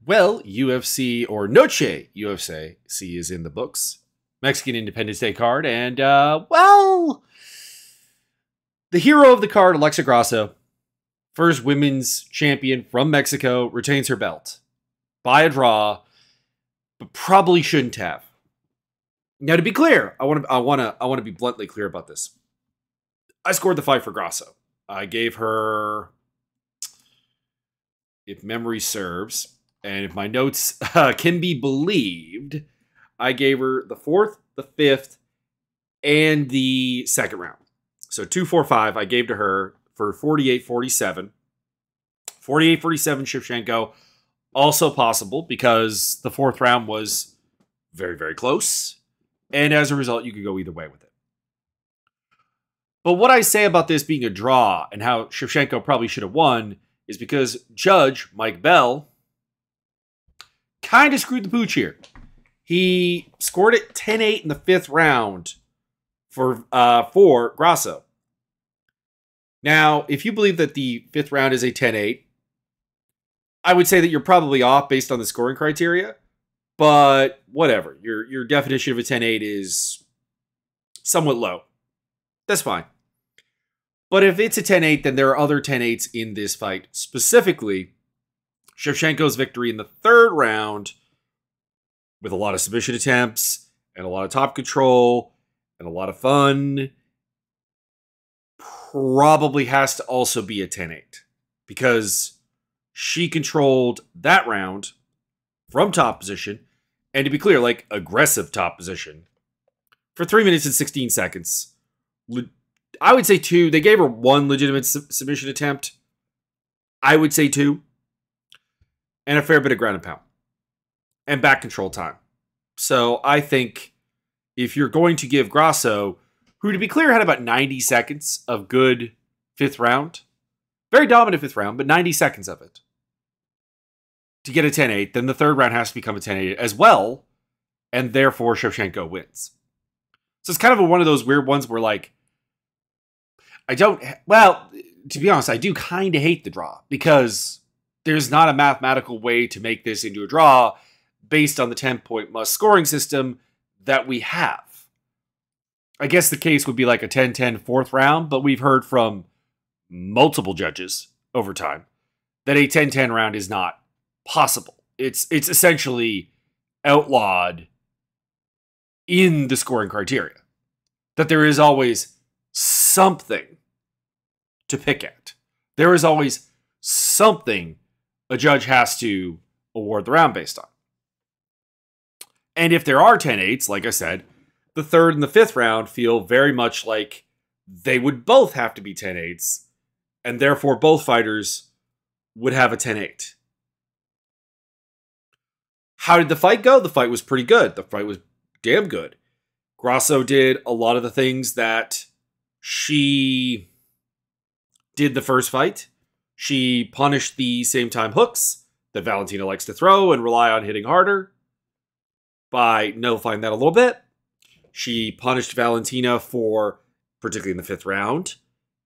Well, UFC or Noche UFC is in the books. Mexican Independence Day card. And, well, the hero of the card, Alexa Grasso, first women's champion from Mexico, retains her belt by a draw, but probably shouldn't have. Now, to be clear, I want to be bluntly clear about this. I scored the fight for Grasso. I gave her, if memory serves, and if my notes can be believed, I gave her the 4th, the 5th, and the 2nd round. So 2-4-5 I gave to her for 48-47. 48-47 Shevchenko. Also possible because the 4th round was very, very close. And as a result, you could go either way with it. But what I say about this being a draw and how Shevchenko probably should have won is because Judge Mike Bell kind of screwed the pooch here. He scored it 10-8 in the 5th round for Grasso. Now, if you believe that the 5th round is a 10-8, I would say that you're probably off based on the scoring criteria. But whatever. Your definition of a 10-8 is somewhat low. That's fine. But if it's a 10-8, then there are other 10-8s in this fight. Specifically, Shevchenko's victory in the 3rd round with a lot of submission attempts and a lot of top control and a lot of fun probably has to also be a 10-8 because she controlled that round from top position, and to be clear, like aggressive top position, for 3 minutes and 16 seconds. I would say 2. They gave her 1 legitimate submission attempt. I would say 2. And a fair bit of ground and pound. And back control time. So I think if you're going to give Grasso, who to be clear had about 90 seconds of good 5th round, very dominant 5th round, but 90 seconds of it, to get a 10-8, then the 3rd round has to become a 10-8 as well, and therefore Shevchenko wins. So it's kind of one of those weird ones where, like, well, to be honest, I do kind of hate the draw, because there's not a mathematical way to make this into a draw based on the 10-point must scoring system that we have. I guess the case would be like a 10-10 4th round, but we've heard from multiple judges over time that a 10-10 round is not possible. It's essentially outlawed in the scoring criteria. That there is always something to pick at. There is always something a judge has to award the round based on. And if there are 10-8s, like I said, the 3rd and the 5th round feel very much like they would both have to be 10-8s, and therefore both fighters would have a 10-8. How did the fight go? The fight was pretty good. The fight was damn good. Grasso did a lot of the things that she did the first fight. She punished the same time hooks that Valentina likes to throw and rely on hitting harder by nullifying that a little bit. She punished Valentina for, particularly in the 5th round,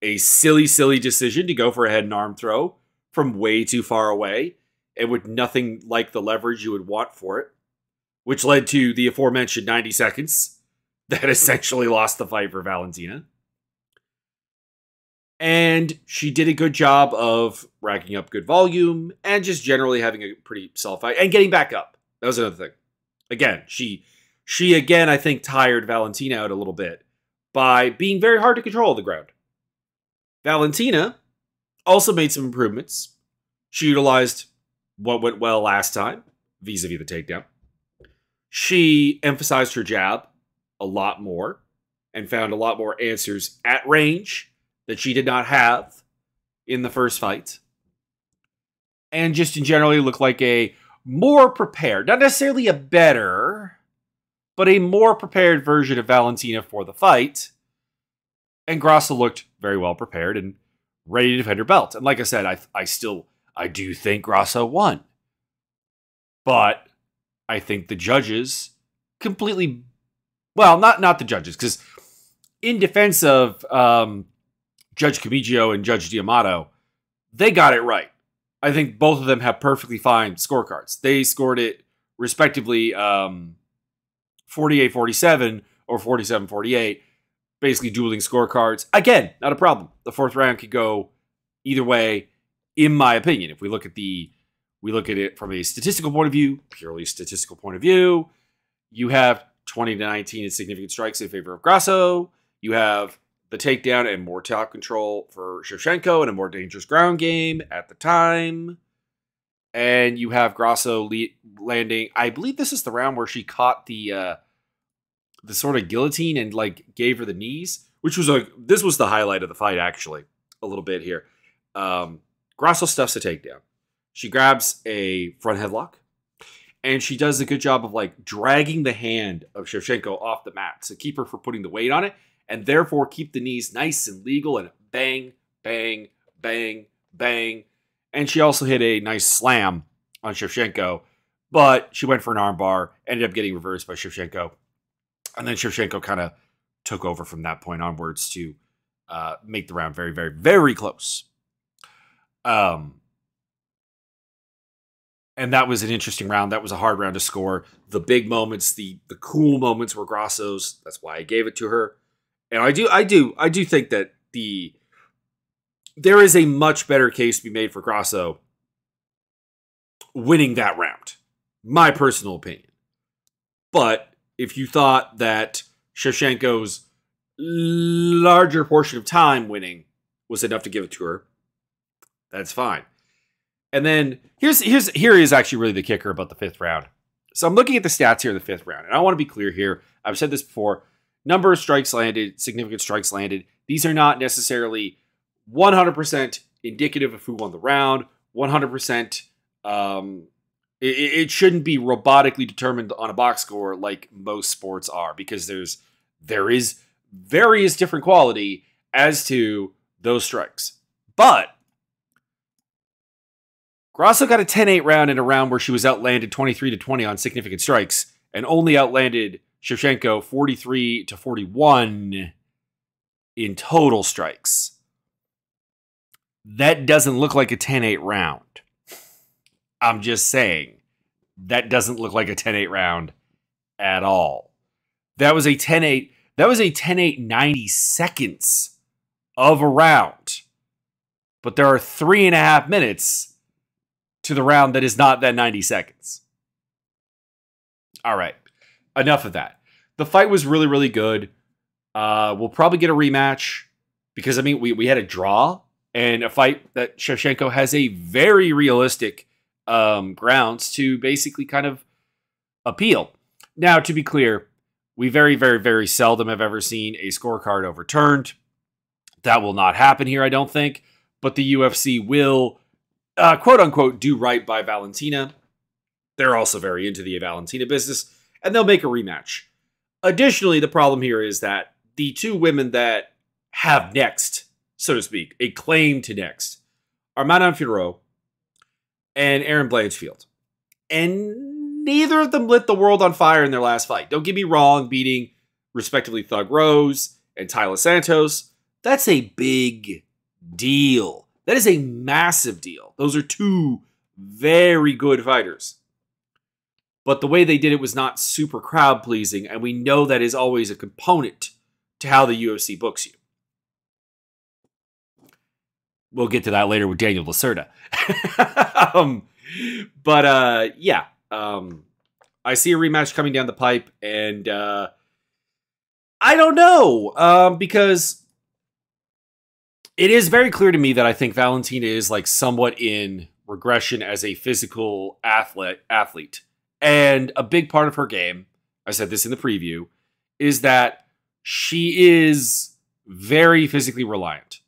a silly, silly decision to go for a head and arm throw from way too far away and with nothing like the leverage you would want for it, which led to the aforementioned 90 seconds that essentially lost the fight for Valentina. And she did a good job of racking up good volume and just generally having a pretty solid fight and getting back up. That was another thing. Again, she again, I think, tired Valentina out a little bit by being very hard to control on the ground. Valentina also made some improvements. She utilized what went well last time, vis-a-vis the takedown. She emphasized her jab a lot more and found a lot more answers at range that she did not have in the first fight. And just in generally looked like a more prepared, not necessarily a better, but a more prepared version of Valentina for the fight. And Grasso looked very well prepared and ready to defend her belt. And like I said, I do think Grasso won. But I think the judges completely, well, not the judges, because in defense of Judge Camigio and Judge D'Amato, they got it right. I think both of them have perfectly fine scorecards. They scored it respectively 48-47 or 47-48, basically dueling scorecards. Again, not a problem. The fourth round could go either way, in my opinion. If we look at it from a statistical point of view, purely statistical point of view, you have 20-19 in significant strikes in favor of Grasso. You have the takedown and more top control for Shevchenko and a more dangerous ground game at the time. And you have Grasso landing. I believe this is the round where she caught the sort of guillotine and like gave her the knees, which was this was the highlight of the fight actually. A little bit here. Grasso stuffs a takedown. She grabs a front headlock, and she does a good job of like dragging the hand of Shevchenko off the mat to keep her from putting the weight on it, and therefore keep the knees nice and legal, and bang, bang, bang, bang. And she also hit a nice slam on Shevchenko, but she went for an armbar, ended up getting reversed by Shevchenko. And then Shevchenko kind of took over from that point onwards to make the round very, very, very close. And that was an interesting round. That was a hard round to score. The big moments, the cool moments were Grasso's. That's why I gave it to her. And I do think that there is a much better case to be made for Grasso winning that round. My personal opinion. But if you thought that Shevchenko's larger portion of time winning was enough to give it to her, that's fine. And then here is actually really the kicker about the fifth round. So I'm looking at the stats here in the fifth round, and I want to be clear here. I've said this before. Number of strikes landed, significant strikes landed. These are not necessarily 100% indicative of who won the round. 100%. It shouldn't be robotically determined on a box score like most sports are, because there is various different quality as to those strikes. But Grasso got a 10-8 round in a round where she was outlanded 23-20 on significant strikes and only outlanded Shevchenko 43-41 in total strikes. That doesn't look like a 10-8 round. I'm just saying, that doesn't look like a 10-8 round at all. That was a 10-8. That was a 10-8 90 seconds of a round. But there are 3.5 minutes to the round that is not that 90 seconds. All right. Enough of that. The fight was really, really good. We'll probably get a rematch because, I mean, we had a draw and a fight that Shevchenko has a very realistic grounds to basically kind of appeal. Now, to be clear, we very, very, very seldom have ever seen a scorecard overturned. That will not happen here, I don't think. But the UFC will, quote unquote, do right by Valentina. They're also very into the Valentina business, and they'll make a rematch. Additionally, the problem here is that the two women that have next, so to speak, a claim to next, are Manon Fiorot and Erin Blanchfield. And neither of them lit the world on fire in their last fight. Don't get me wrong, beating respectively Thug Rose and Tyler Santos, that's a big deal. That is a massive deal. Those are two very good fighters. But the way they did it was not super crowd pleasing, and we know that is always a component to how the UFC books you. We'll get to that later with Daniel Lacerda. Yeah. I see a rematch coming down the pipe, and I don't know, because it is very clear to me that I think Valentina is like somewhat in regression as a physical athlete. And a big part of her game, I said this in the preview, is that she is very physically reliant.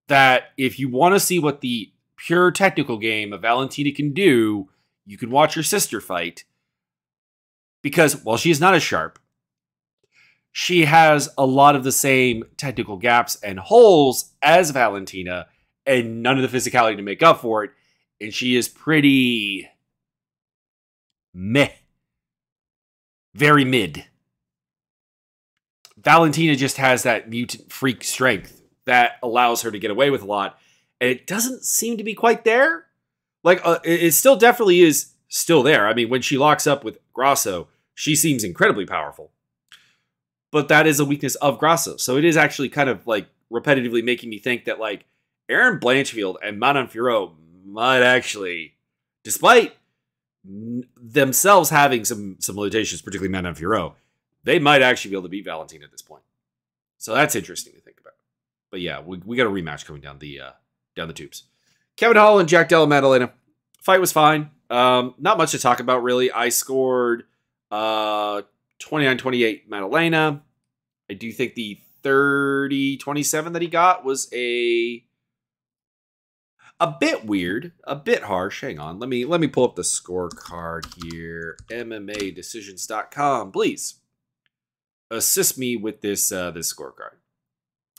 That if you want to see what the pure technical game of Valentina can do, you can watch her sister fight. Because while she is not as sharp, she has a lot of the same technical gaps and holes as Valentina, and none of the physicality to make up for it. And she is pretty meh. Very mid. Valentina just has that mutant freak strength that allows her to get away with a lot. And it doesn't seem to be quite there. Like, it still definitely is still there. I mean, when she locks up with Grasso, she seems incredibly powerful. But that is a weakness of Grasso. So it is actually kind of like repetitively making me think that like Erin Blanchfield and Manon Fiorot might actually, despite themselves having some limitations, particularly Manon Fiorot, they might actually be able to beat Valentina at this point. So that's interesting to think about. But yeah, we got a rematch coming down the tubes. Kevin Holland, Jack Della Maddalena. Fight was fine. Not much to talk about, really. I scored 29-28 Maddalena. I do think the 30-27 that he got was a bit weird, a bit harsh. Hang on. Let me pull up the scorecard here. MMAdecisions.com. Please assist me with this scorecard.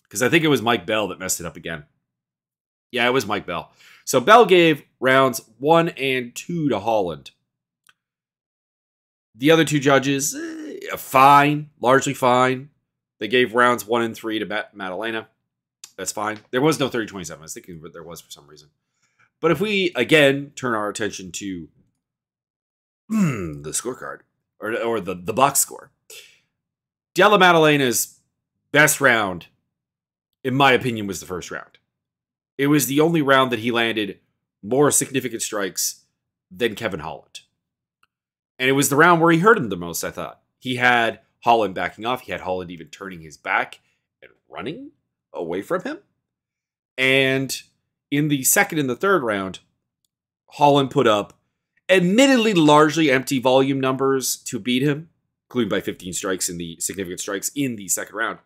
Because I think it was Mike Bell that messed it up again. Yeah, it was Mike Bell. So Bell gave rounds 1 and 2 to Holland. The other two judges, fine, largely fine. They gave rounds 1 and 3 to Maddalena. That's fine. There was no 30-27. I was thinking that there was for some reason. But if we, again, turn our attention to the scorecard, or the box score, Della Maddalena's best round, in my opinion, was the first round. It was the only round that he landed more significant strikes than Kevin Holland. And it was the round where he hurt him the most, I thought. He had Holland backing off. He had Holland even turning his back and running away from him. And in the second and the third round, Holland put up admittedly largely empty volume numbers to beat him, including by 15 strikes in the significant strikes in the second round.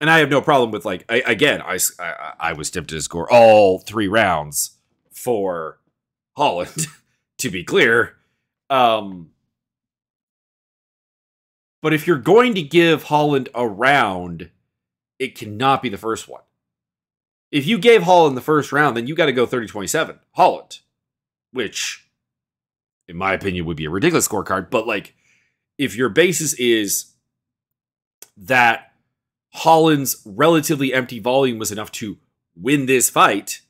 And I have no problem with, like, I was tempted to score all 3 rounds for Holland, to be clear. But if you're going to give Holland a round, it cannot be the first one. If you gave Holland the first round, then you got to go 30-27 Holland, which, in my opinion, would be a ridiculous scorecard. But, like, if your basis is that Holland's relatively empty volume was enough to win this fight,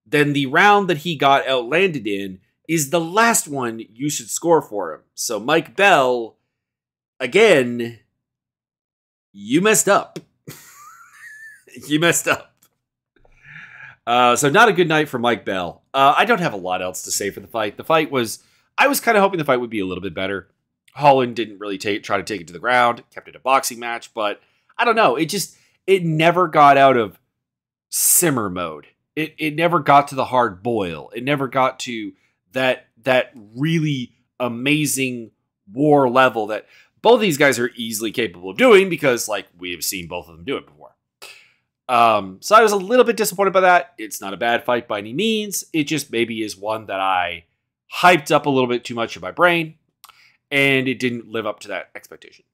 then the round that he got outlanded in is the last one you should score for him. So Mike Bell, again, you messed up. You messed up. So not a good night for Mike Bell. I don't have a lot else to say for the fight. The fight was, I was kind of hoping the fight would be a little bit better. Holland didn't really try to take it to the ground, kept it a boxing match, but I don't know. It never got out of simmer mode. It never got to the hard boil. It never got to that really amazing war level that both of these guys are easily capable of doing because, like, we have seen both of them do it before. So I was a little bit disappointed by that. It's not a bad fight by any means. It just maybe is one that I hyped up a little bit too much in my brain, and it didn't live up to that expectation.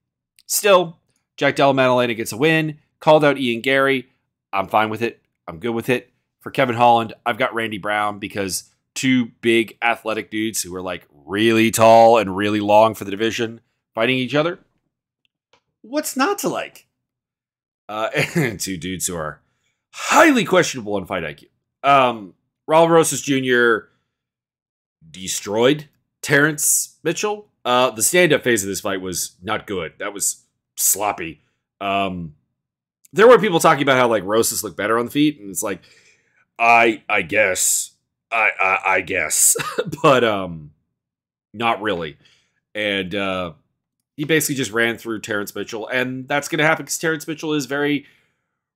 Still, Jack Della Maddalena gets a win. Called out Ian Gary. I'm fine with it. I'm good with it. For Kevin Holland, I've got Randy Brown because 2 big athletic dudes who are like really tall and really long for the division fighting each other. What's not to like? And 2 dudes who are highly questionable on fight IQ. Raul Rosas Jr. destroyed Terrence Mitchell. The stand-up phase of this fight was not good. That was sloppy. There were people talking about how, like, Rosas looked better on the feet, and it's like, I guess, but not really. And he basically just ran through Terrence Mitchell, and that's going to happen because Terrence Mitchell is very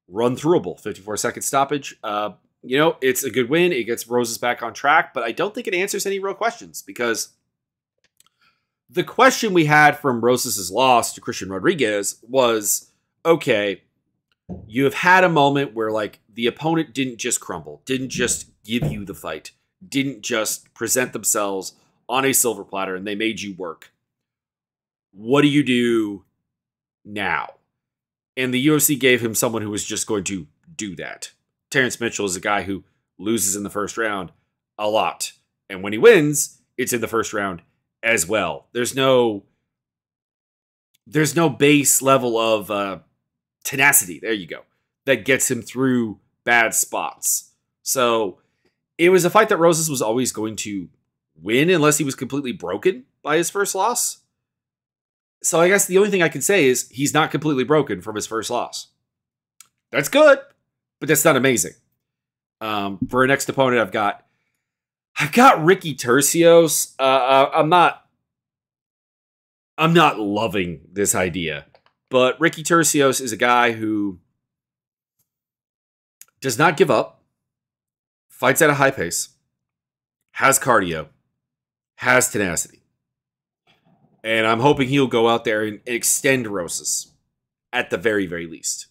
run-throughable. 54-second stoppage. It's a good win. It gets Rosas back on track, but I don't think it answers any real questions because the question we had from Rosas' loss to Christian Rodriguez was, okay, you have had a moment where, like, the opponent didn't just crumble, didn't just give you the fight, didn't just present themselves on a silver platter, and they made you work. What do you do now? And the UFC gave him someone who was just going to do that. Terrence Mitchell is a guy who loses in the first round a lot. And when he wins, it's in the first round as well. There's no base level of tenacity. There you go. That gets him through bad spots. So it was a fight that Rosas was always going to win unless he was completely broken by his first loss. So I guess the only thing I can say is he's not completely broken from his first loss. That's good, but that's not amazing. For our next opponent, I've got Ricky Tercios. I'm not loving this idea, but Ricky Tercios is a guy who does not give up, fights at a high pace, has cardio, has tenacity. And I'm hoping he'll go out there and extend Rosas at the very, very least.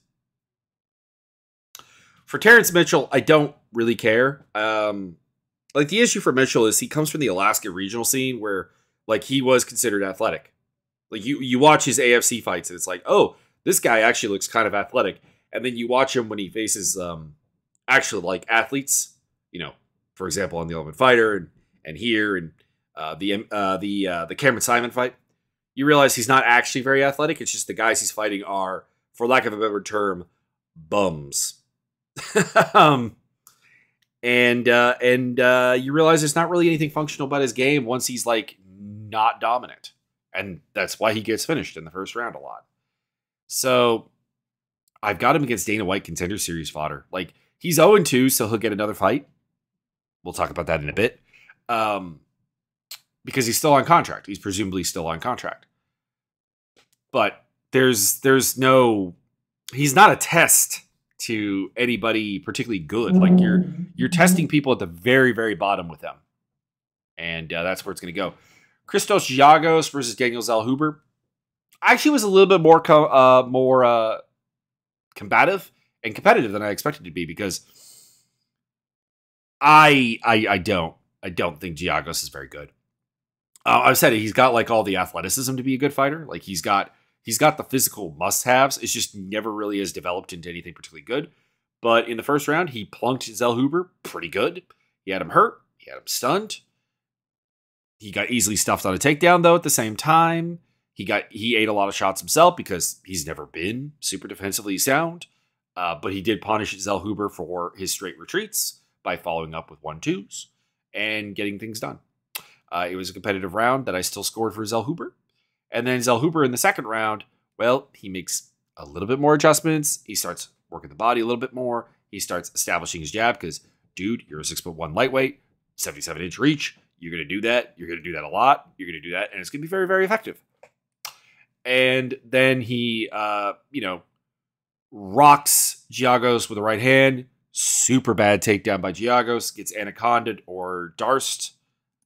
For Terrence Mitchell, I don't really care. Like, the issue for Mitchell is he comes from the Alaska regional scene where, like, he was considered athletic. Like, you watch his AFC fights, and it's like, oh, this guy actually looks kind of athletic. And then you watch him when he faces actual, like, athletes, you know, for example, on the Ultimate Fighter and here and the Cameron Simon fight. You realize he's not actually very athletic. It's just the guys he's fighting are, for lack of a better term, bums. And you realize there's not really anything functional about his game once he's, like, not dominant. And that's why he gets finished in the first round a lot. So I've got him against Dana White Contender Series fodder. Like, he's 0-2, so he'll get another fight. We'll talk about that in a bit. Because he's still on contract. He's presumably still on contract. But there's no... He's not a test to anybody particularly good. Like, you're testing people at the very, very bottom with them. And that's where it's going to go. Christos Giagos versus Daniel Zellhuber. Actually was a little bit more combative and competitive than I expected to be, because I don't think Giagos is very good. I've said it, he's got, like, all the athleticism to be a good fighter. Like, he's got the physical must-haves. It's just never really has developed into anything particularly good. But in the first round, he plunked Zellhuber pretty good. He had him hurt. He had him stunned. He got easily stuffed on a takedown, though, at the same time. He ate a lot of shots himself because he's never been super defensively sound. But he did punish Zellhuber for his straight retreats by following up with 1-2s and getting things done. It was a competitive round that I still scored for Zellhuber. And then Zellhuber in the second round, well, he makes a little bit more adjustments. He starts working the body a little bit more. He starts establishing his jab because, dude, you're a 6'1" lightweight, 77-inch reach. You're going to do that. You're going to do that a lot. You're going to do that, and it's going to be very, very effective. And then he, rocks Giagos with the right hand. Super bad takedown by Giagos. Gets anaconda'd or darsed.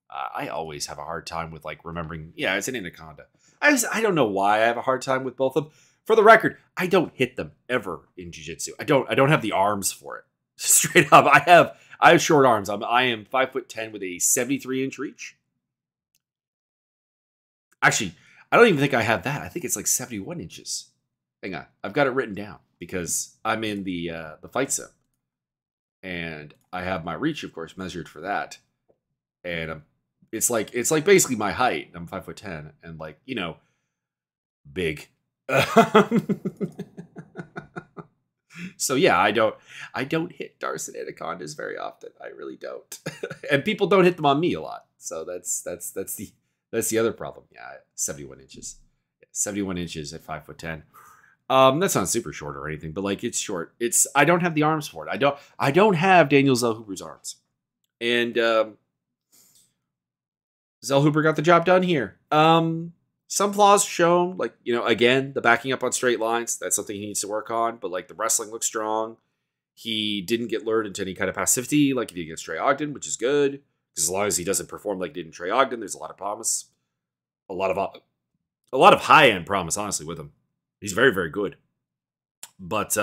I always have a hard time with, like, remembering. Yeah, it's an anaconda. I don't know why I have a hard time with both of them. For the record, I don't hit them ever in jiu-jitsu. I don't have the arms for it. Straight up, I have short arms. I am 5'10" with a 73-inch reach. Actually, I don't even think I have that. I think it's like 71 inches. Hang on, I've got it written down because I'm in the fight sim, and I have my reach, of course, measured for that, and it's like basically my height. I'm 5'10" and, like, big. So yeah, I don't hit Darson anacondas very often. I really don't. And people don't hit them on me a lot. So that's the other problem. Yeah, 71 inches. Yeah, 71 inches at 5'10". That's not super short or anything, but, like, it's short. I don't have the arms for it. I don't have Daniel Zellhuber's arms. And Zellhuber got the job done here. Some flaws shown, like, again, the backing up on straight lines. That's something he needs to work on. But, like, the wrestling looks strong. He didn't get lured into any kind of passivity like he did against Trey Ogden, which is good. Because as long as he doesn't perform like he did in Trey Ogden, there's a lot of promise. A lot of high-end promise, honestly, with him. He's very, very good. But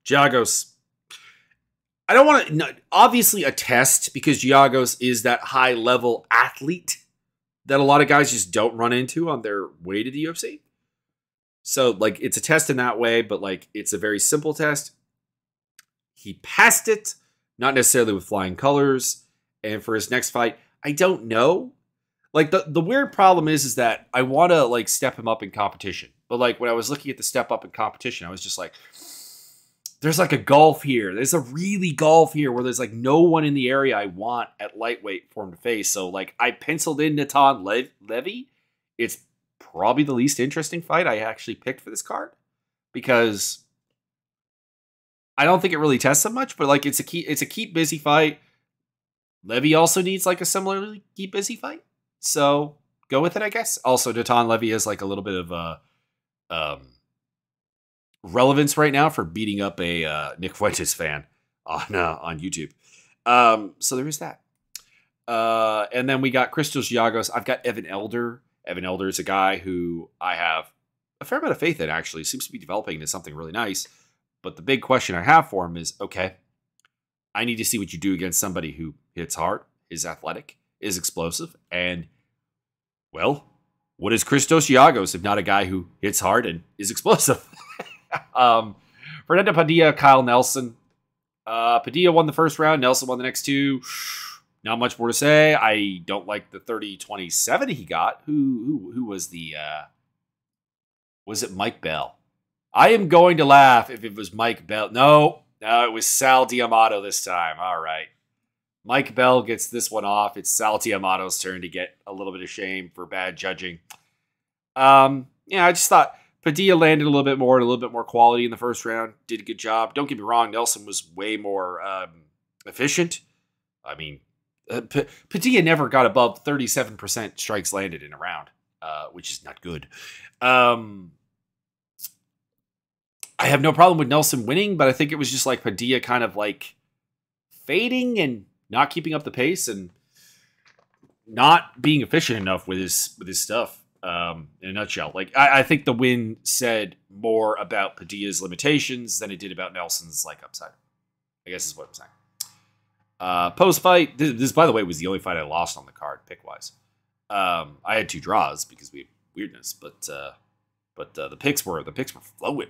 Giagos, I don't want to... Obviously a test, because Giagos is that high-level athlete that a lot of guys just don't run into on their way to the UFC. So, like, it's a test in that way, but, like, it's a very simple test. He passed it, not necessarily with flying colors. And for his next fight, I don't know. Like, the weird problem is that I want to, like, step him up in competition. But, like, when I was looking at the step up in competition, I was just like, there's like a gulf here. There's a really gulf here where there's like no one in the area I want at lightweight for him to face. So like I penciled in Natan Levy. It's probably the least interesting fight I actually picked for this card because I don't think it really tests him much, but like it's a keep busy fight. Levy also needs like a similarly keep busy fight. So go with it, I guess. Also, Natan Levy has like a little bit of relevance right now for beating up a Nick Fuentes fan on YouTube. So there is that. And then we got Christos Giagos. I've got Evan Elder. Evan Elder is a guy who I have a fair amount of faith in, actually. Seems to be developing into something really nice. But the big question I have for him is, okay, I need to see what you do against somebody who hits hard, is athletic, is explosive, and, well, what is Christos Giagos if not a guy who hits hard and is explosive? Fernando Padilla, Kyle Nelson. Padilla won the first round. Nelson won the next two. Not much more to say. I don't like the 30-27 he got. Who was the... was it Mike Bell? I am going to laugh if it was Mike Bell. No, it was Sal D'Amato this time. All right. Mike Bell gets this one off. It's Sal D'Amato's turn to get a little bit of shame for bad judging. I just thought Padilla landed a little bit more quality in the first round. Did a good job. Don't get me wrong. Nelson was way more efficient. I mean, Padilla never got above 37% strikes landed in a round, which is not good. I have no problem with Nelson winning, but I think it was just like Padilla kind of like fading and not keeping up the pace and not being efficient enough with his stuff. In a nutshell, like I think the win said more about Padilla's limitations than it did about Nelson's like upside. I guess is what I'm saying. Post fight, this by the way was the only fight I lost on the card pick wise. I had 2 draws because we had weirdness, but the picks were flowing.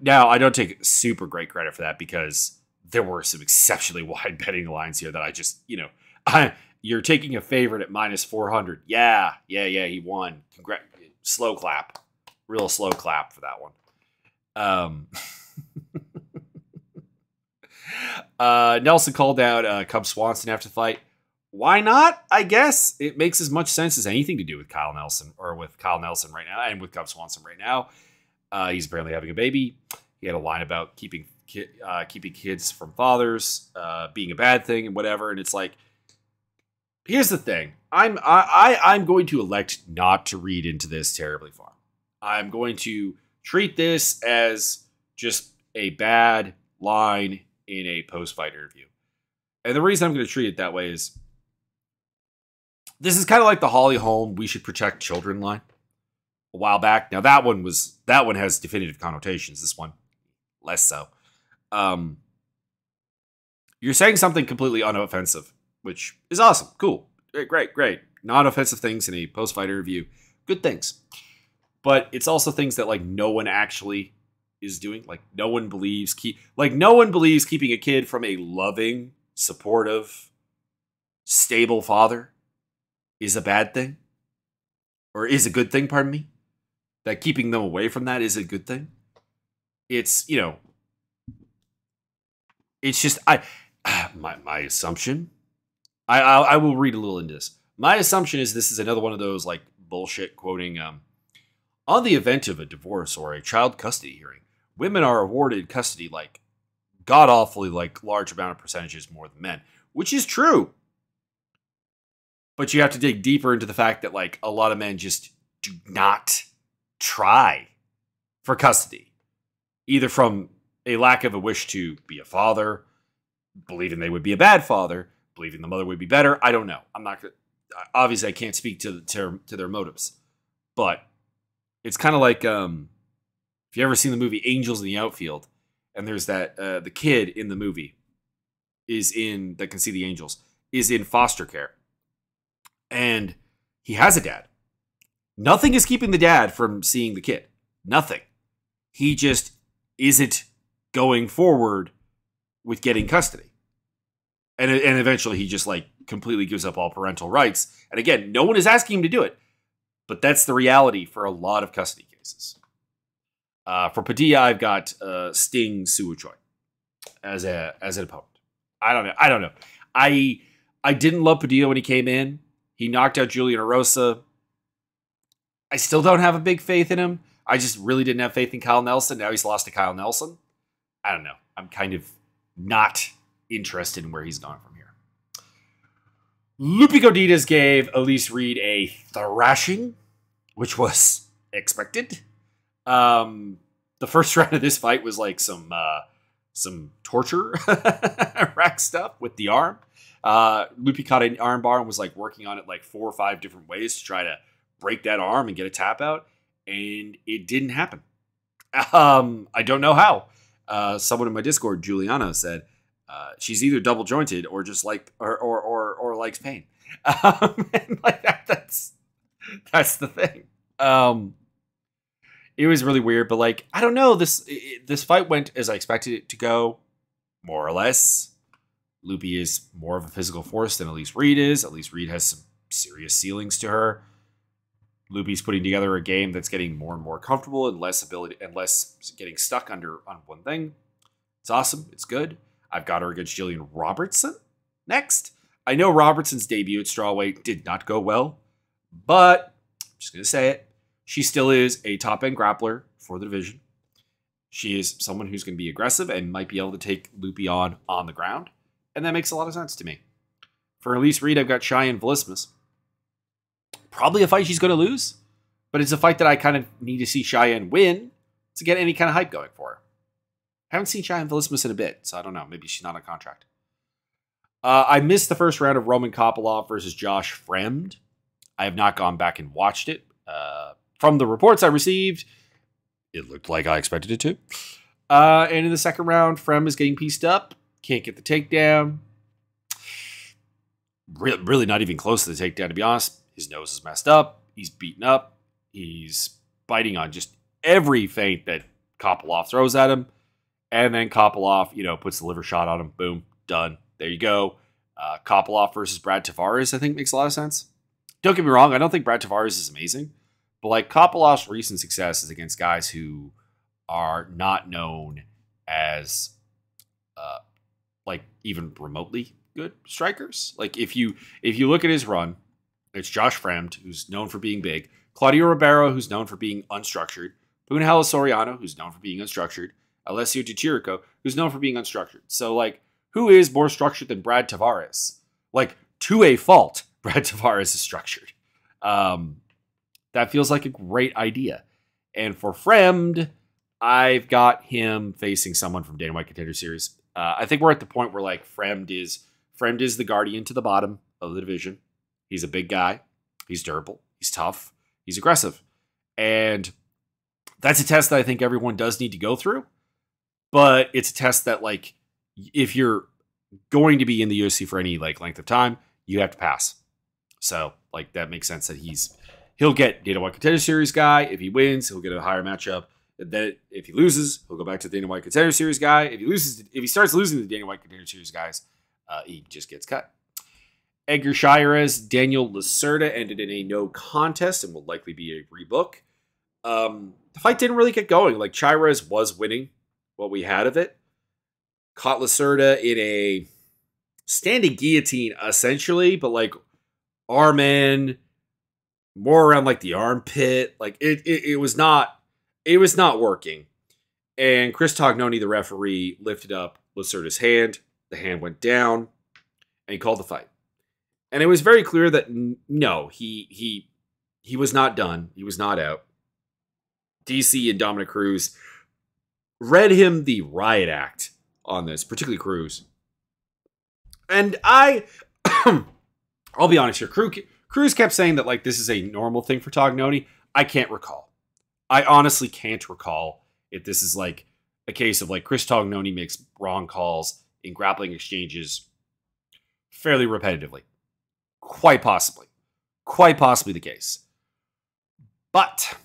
Now, I don't take super great credit for that because there were some exceptionally wide betting lines here that I just, you're taking a favorite at minus 400. Yeah, he won. Slow clap. Real slow clap for that one. Nelson called out Cub Swanson after the fight. Why not? I guess it makes as much sense as anything to do with Kyle Nelson right now and with Cub Swanson right now. He's apparently having a baby. He had a line about keeping kids from fathers being a bad thing and whatever. And it's like, here's the thing. I'm going to elect not to read into this terribly far. I'm going to treat this as just a bad line in a post-fight interview. And the reason I'm going to treat it that way is this is kind of like the Holly Holm "we should protect children" line a while back. Now that one has definitive connotations. This one less so. You're saying something completely unoffensive, which is awesome. Cool. Great. Non-offensive things in a post-fight interview. Good things. But it's also things that like no one actually is doing. Like no one believes keeping a kid from a loving, supportive, stable father is a bad thing. Or is a good thing, pardon me. That keeping them away from that is a good thing. It's, it's just my assumption. I will read a little into this. My assumption is this is another one of those like bullshit quoting. On the event of a divorce or a child custody hearing, women are awarded custody like god awfully like large amount of percentages more than men, which is true. But you have to dig deeper into the fact that like a lot of men just do not try for custody, either from a lack of a wish to be a father, believing they would be a bad father, believing the mother would be better. I don't know. I'm not gonna, obviously I can't speak to their motives, but it's kind of like if you ever seen the movie Angels in the Outfield, and there's that the kid in the movie that can see the angels is in foster care, and he has a dad. Nothing is keeping the dad from seeing the kid. Nothing. He just isn't going forward with getting custody. And eventually he just like completely gives up all parental rights. And again, no one is asking him to do it. But that's the reality for a lot of custody cases. For Padilla, I've got Sting Soo Choi as an opponent. I don't know. I didn't love Padilla when he came in. He knocked out Julian Erosa. I still don't have a big faith in him. I just really didn't have faith in Kyle Nelson. Now he's lost to Kyle Nelson. I don't know. I'm kind of not interested in where he's gone from here. Lupi Godinez gave Elise Reed a thrashing, which was expected. The first round of this fight was like some torture rack stuff with the arm. Lupi caught an arm bar and was like working on it like 4 or 5 different ways to try to break that arm and get a tap out, and it didn't happen. I don't know how. Someone in my Discord, Juliana, said she's either double jointed or just like or likes pain. And like that's the thing. It was really weird, but like I don't know. This fight went as I expected it to go, more or less. Lupi is more of a physical force than Elise Reed is. Elise Reed has some serious ceilings to her. Lupi's putting together a game that's getting more and more comfortable and less getting stuck on one thing. It's awesome. It's good. I've got her against Jillian Robertson next. I know Robertson's debut at strawweight did not go well, but I'm just going to say it. She still is a top-end grappler for the division. She is someone who's going to be aggressive and might be able to take Lupi on the ground. And that makes a lot of sense to me. For Elise Reed, I've got Cheyenne Vlismas. Probably a fight she's going to lose, but it's a fight that I kind of need to see Cheyenne win to get any kind of hype going for her. I haven't seen Cheyenne Vlismas in a bit, so I don't know. Maybe she's not on contract. I missed the first round of Roman Kopylov versus Josh Fremd. I have not gone back and watched it. From the reports I received, it looked like I expected it to. And in the second round, Fremd is getting pieced up. Can't get the takedown. Really not even close to the takedown, to be honest. His nose is messed up. He's beaten up. He's biting on just every feint that Kopylov throws at him. And then Kopylov, puts the liver shot on him. Boom. Done. There you go. Kopylov versus Brad Tavares, I think, makes a lot of sense. Don't get me wrong. I don't think Brad Tavares is amazing. But like Kopilov's recent success is against guys who are not known as like even remotely good strikers. Like if you look at his run, it's Josh Fremd, who's known for being big, Claudio Ribeiro, who's known for being unstructured, Punahele Soriano, who's known for being unstructured, Alessio Di Chirico, who's known for being unstructured. So like, who is more structured than Brad Tavares? Like, to a fault, Brad Tavares is structured. That feels like a great idea. And for Fremd, I've got him facing someone from Dana White Contender Series. I think we're at the point where like Fremd is the guardian to the bottom of the division. He's a big guy. He's durable. He's tough. He's aggressive. And that's a test that I think everyone does need to go through. But it's a test that like, if you're going to be in the UFC for any like length of time, you have to pass. So like that makes sense that he'll get Dana White Contender Series guy. If he wins, he'll get a higher matchup. And then if he loses, he'll go back to the Dana White Contender Series guy. If he starts losing to the Dana White Contender Series guys, he just gets cut. Edgar Chairez, Daniel Lacerda ended in a no contest and will likely be a rebook. The fight didn't really get going. Like Chairez was winning what we had of it. Caught Lacerda in a standing guillotine essentially, but like arm in, more around like the armpit. Like it was not working. And Chris Tognoni, the referee, lifted up Lacerda's hand. The hand went down, and he called the fight. And it was very clear that no, he was not done. He was not out. DC and Dominic Cruz read him the riot act on this, particularly Cruz. And I'll be honest here. Cruz kept saying that like this is a normal thing for Tognoni. I can't recall. I honestly can't recall if this is like a case of like Chris Tognoni makes wrong calls in grappling exchanges fairly repetitively. Quite possibly the case. But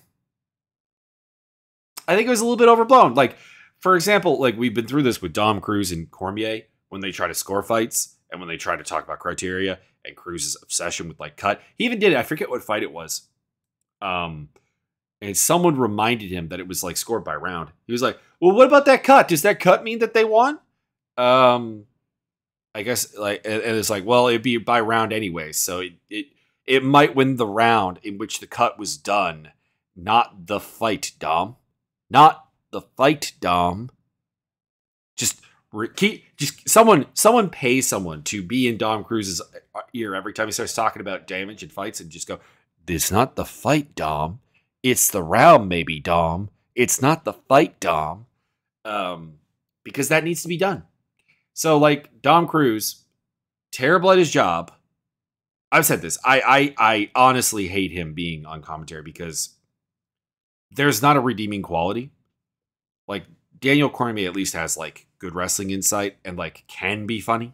I think it was a little bit overblown. Like, for example, like we've been through this with Dom Cruz and Cormier when they try to score fights and when they try to talk about criteria and Cruz's obsession with like cut. He even did it. I forget what fight it was. and someone reminded him that it was like scored by round. He was like, "Well, what about that cut? Does that cut mean that they won?" I guess like, and it's like, well, it'd be by round anyway, so it might win the round in which the cut was done, not the fight, Dom, not the fight, Dom. Just someone pay someone to be in Dom Cruise's ear every time he starts talking about damage and fights, and just go, "It's not the fight, Dom. It's the round, maybe, Dom. It's not the fight, Dom." Because that needs to be done. So, like, Dom Cruise, terrible at his job. I've said this. I honestly hate him being on commentary because there's not a redeeming quality. Like, Daniel Cormier at least has, like, good wrestling insight and, like, can be funny.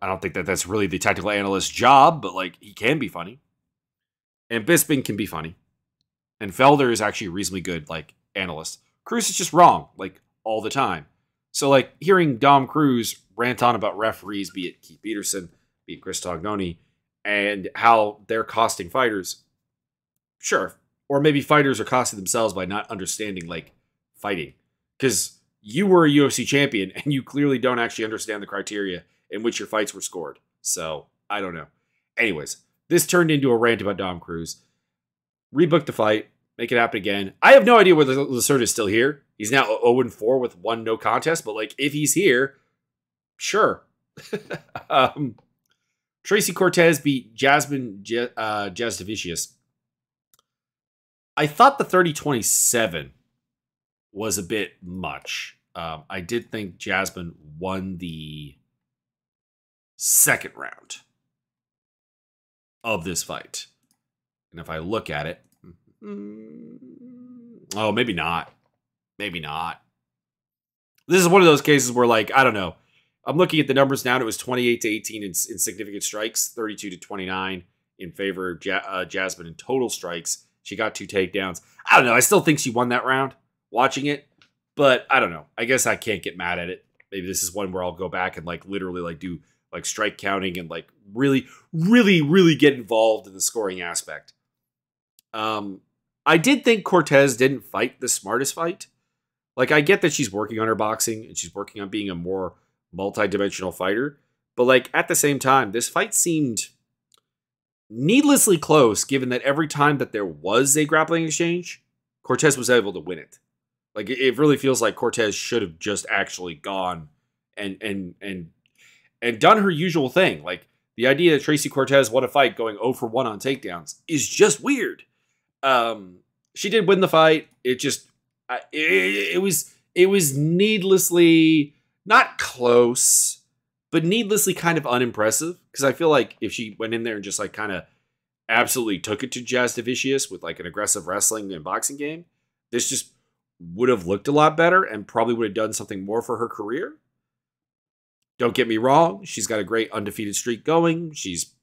I don't think that that's really the technical analyst's job, but, like, he can be funny. And Bisping can be funny. And Felder is actually a reasonably good, like, analyst. Cruise is just wrong, like, all the time. So, like, hearing Dom Cruise rant on about referees, be it Keith Peterson, be it Chris Tognoni, and how they're costing fighters, sure. Or maybe fighters are costing themselves by not understanding, like, fighting. Because you were a UFC champion, and you clearly don't actually understand the criteria in which your fights were scored. So, I don't know. Anyways, this turned into a rant about Dom Cruise. Rebook the fight. Make it happen again. I have no idea whether Lacerda is still here. He's now 0-4 with 1 no contest. But, like, if he's here, sure. Tracy Cortez beat Jasmine Jasdavicius. I thought the 30-27 was a bit much. I did think Jasmine won the second round of this fight. And if I look at it, oh, maybe not. Maybe not. This is one of those cases where, like, I don't know. I'm looking at the numbers now, and it was 28-18 in significant strikes, 32-29 in favor of Jasmine in total strikes. She got 2 takedowns. I don't know. I still think she won that round watching it, but I don't know. I guess I can't get mad at it. Maybe this is one where I'll go back and, like, literally, like, do, like, strike counting and, like, really, really, really get involved in the scoring aspect. I did think Cortez didn't fight the smartest fight. Like, I get that she's working on her boxing and she's working on being a more multi-dimensional fighter, but, like, at the same time, this fight seemed needlessly close, given that every time that there was a grappling exchange, Cortez was able to win it. Like, it really feels like Cortez should have just actually gone and done her usual thing. Like, the idea that Tracy Cortez won a fight going 0-for-1 on takedowns is just weird. She did win the fight. It just, it was needlessly not close, but needlessly kind of unimpressive. Because I feel like if she went in there and just, like, kind of absolutely took it to Jasdavicius with, like, an aggressive wrestling and boxing game, this just would have looked a lot better and probably would have done something more for her career. Don't get me wrong. She's got a great undefeated streak going. She's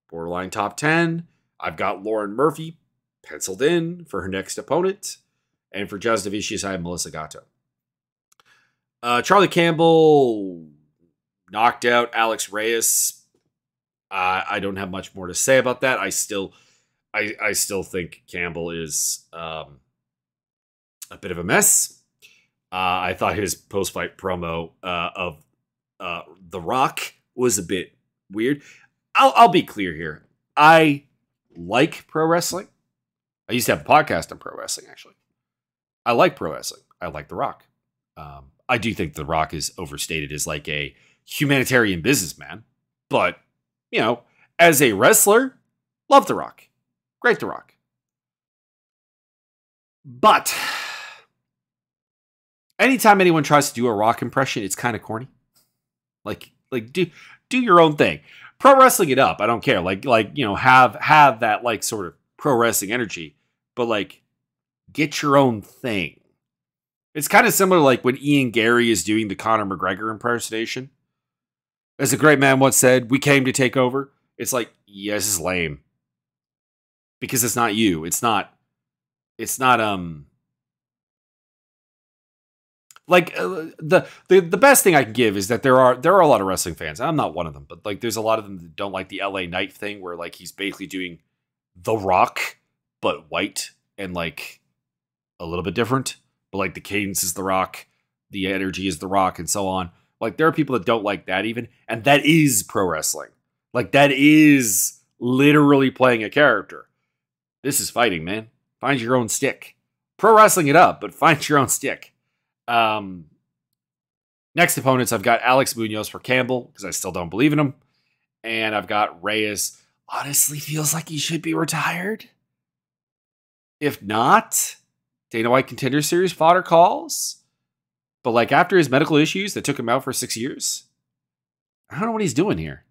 borderline top 10. I've got Lauren Murphy penciled in for her next opponent. And for Jasdavicius, I have Melissa Gatto. Charlie Campbell knocked out Alex Reyes. I don't have much more to say about that. I still think Campbell is a bit of a mess. I thought his post-fight promo of The Rock was a bit weird. I'll be clear here. I like pro wrestling. I used to have a podcast on pro wrestling, actually. I like pro wrestling. I like The Rock. I do think The Rock is overstated as, like, a humanitarian businessman. But, you know, as a wrestler, love The Rock. Great The Rock. But anytime anyone tries to do a Rock impression, it's kind of corny. Like do your own thing. Pro wrestling it up. I don't care. Like you know, have that, like, sort of pro wrestling energy, but, like, get your own thing. It's kind of similar, like, when Ian Gary is doing the Conor McGregor impersonation. As a great man once said, "We came to take over." It's like, yeah, this is lame. Because it's not you. It's not like, the best thing I can give is that there are a lot of wrestling fans. I'm not one of them, but, like, there's a lot of them that don't like the LA Knight thing, where, like, he's basically doing The Rock but white and like a little bit different, but like the cadence is The Rock, the energy is The Rock, and so on. Like there are people that don't like that even, and that is pro wrestling. Like that is literally playing a character. This is fighting, man. Find your own stick. Pro wrestling it up, but find your own stick. Next opponents, I've got Alex Munoz for Campbell, because I still don't believe in him. And I've got Reyes. Honestly, feels like he should be retired. If not, Dana White Contender Series fodder calls. But like after his medical issues that took him out for 6 years, I don't know what he's doing here.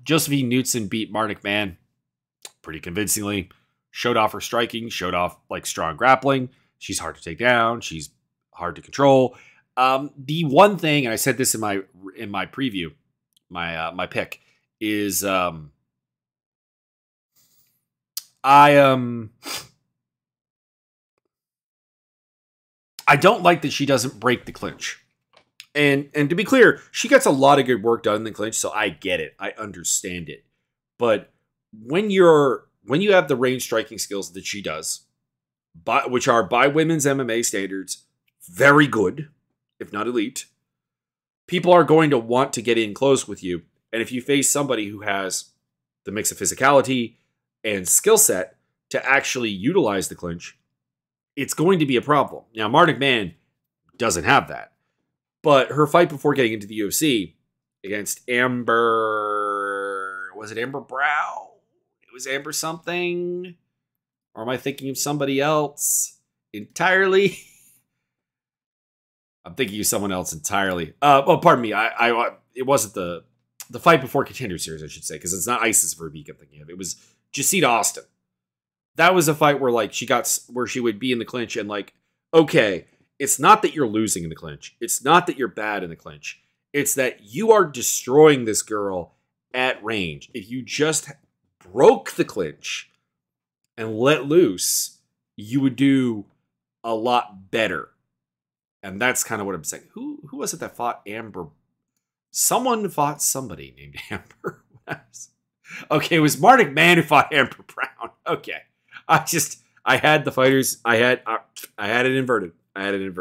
Josephine Knudsen beat Mark McMahon pretty convincingly. Showed off her striking, showed off like strong grappling. She's hard to take down. She's hard to control. The one thing, and I said this in my preview, my pick, is I don't like that she doesn't break the clinch. And to be clear, she gets a lot of good work done in the clinch, so I get it. I understand it. But when you have the range striking skills that she does, which are by women's MMA standards, very good, if not elite, people are going to want to get in close with you. And if you face somebody who has the mix of physicality and skill set to actually utilize the clinch, it's going to be a problem. Now, Mark McMahon doesn't have that. But her fight before getting into the UFC against Amber... Was it Amber Brown? It was Amber something? Or am I thinking of somebody else entirely? I'm thinking of someone else entirely. Oh, pardon me. It wasn't the fight before Contender Series, I should say, because it's not Isis Verbeek I'm thinking of. It was Jacita Austin. That was a fight where like she would be in the clinch and like, okay, it's not that you're losing in the clinch. It's not that you're bad in the clinch. It's that you are destroying this girl at range. If you just broke the clinch and let loose, you would do a lot better. And that's kind of what I'm saying. Who was it that fought Amber? Someone fought somebody named Amber. Okay, it was Mark McMahon who fought Amber Brown. Okay. I had the fighters. I had it inverted. Anyways,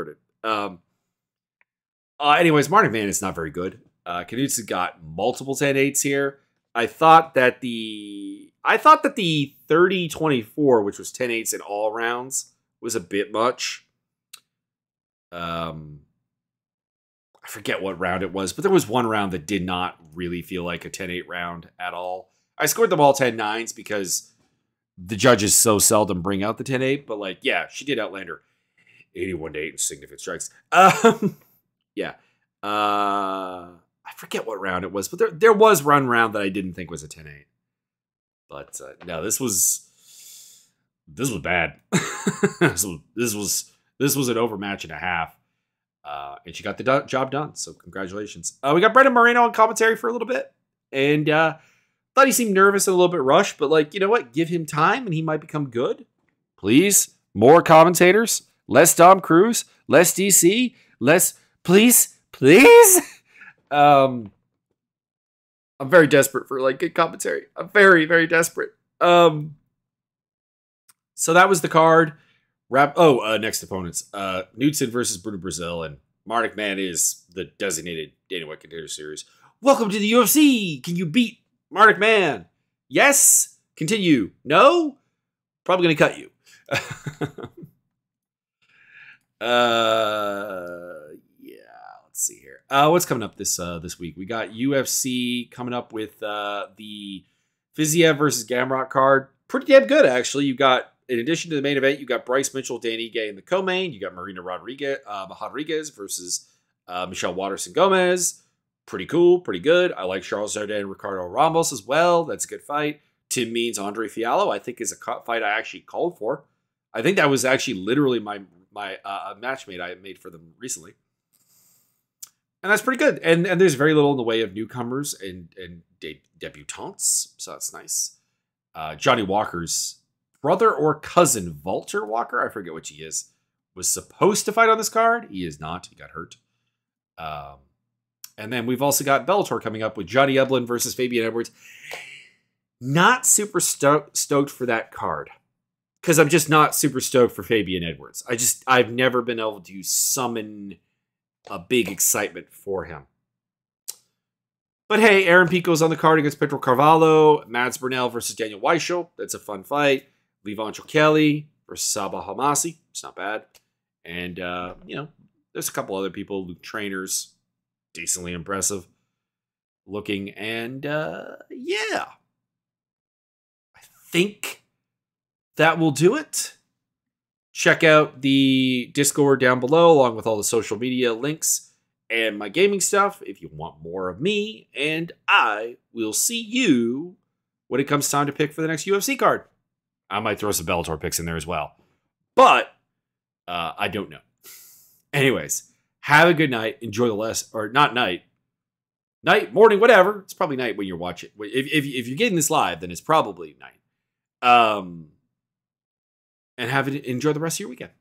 Mark McMahon is not very good. Knudsen got multiple 10-8s here. I thought that the 30-24, which was 10-8s in all rounds, was a bit much. I forget what round it was, but there was one round that did not really feel like a 10-8 round at all. I scored them all 10-9s because the judges so seldom bring out the 10-8, but like, yeah, she did outland her 81-8 in significant strikes. Yeah. I forget what round it was, but there was one round that I didn't think was a 10-8. But no, this was bad. this was an overmatch and a half. And she got the job done. So congratulations. We got Brendan Moreno on commentary for a little bit. And thought he seemed nervous and a little bit rushed, but like, you know what? Give him time and he might become good. Please, more commentators, less Dom Cruz, less DC, less, please. I'm very desperate for like good commentary. I'm very, very desperate. So that was the card. Next opponents. Knudsen versus Bruno Brazil, and Mark McMahon is the designated Dana White Contender Series. Welcome to the UFC. Can you beat Mark McMahon? Yes. Continue. No. Probably going to cut you. Yeah. Let's see here. What's coming up this week? We got UFC coming up with the Fiziev versus Gamrot card. Pretty damn good, actually. You got, in addition to the main event, you got Bryce Mitchell, Danny Gay in the co-main. You got Marina Rodriguez versus Michelle Waterson-Gomez. Pretty cool, pretty good. I like Charles Jourdain and Ricardo Ramos as well. That's a good fight. Tim Means, Andre Fiallo, I think is a fight I actually called for. I think that was actually literally my matchmate I made for them recently. And that's pretty good. And there's very little in the way of newcomers and debutantes, so that's nice. Johnny Walker's brother or cousin, Walter Walker, I forget which he is, was supposed to fight on this card. He is not. He got hurt. And then we've also got Bellator coming up with Johnny Eblin versus Fabian Edwards. Not super stoked for that card. because I'm just not super stoked for Fabian Edwards. I've never been able to summon a big excitement for him. But hey, Aaron Pico's on the card against Pedro Carvalho. Mads Burnell versus Daniel Weichel. That's a fun fight. Levon Kelly versus Sabah Hamasi. It's not bad. And, there's a couple other people, Luke Trainers, decently impressive looking. And, I think that will do it. Check out the Discord down below, along with all the social media links and my gaming stuff if you want more of me. And I will see you when it comes time to pick for the next UFC card. I might throw some Bellator picks in there as well. But I don't know. Anyways, have a good night. Enjoy the night, morning, whatever. It's probably night when you're watching. If you're getting this live, then it's probably night. And enjoy the rest of your weekend.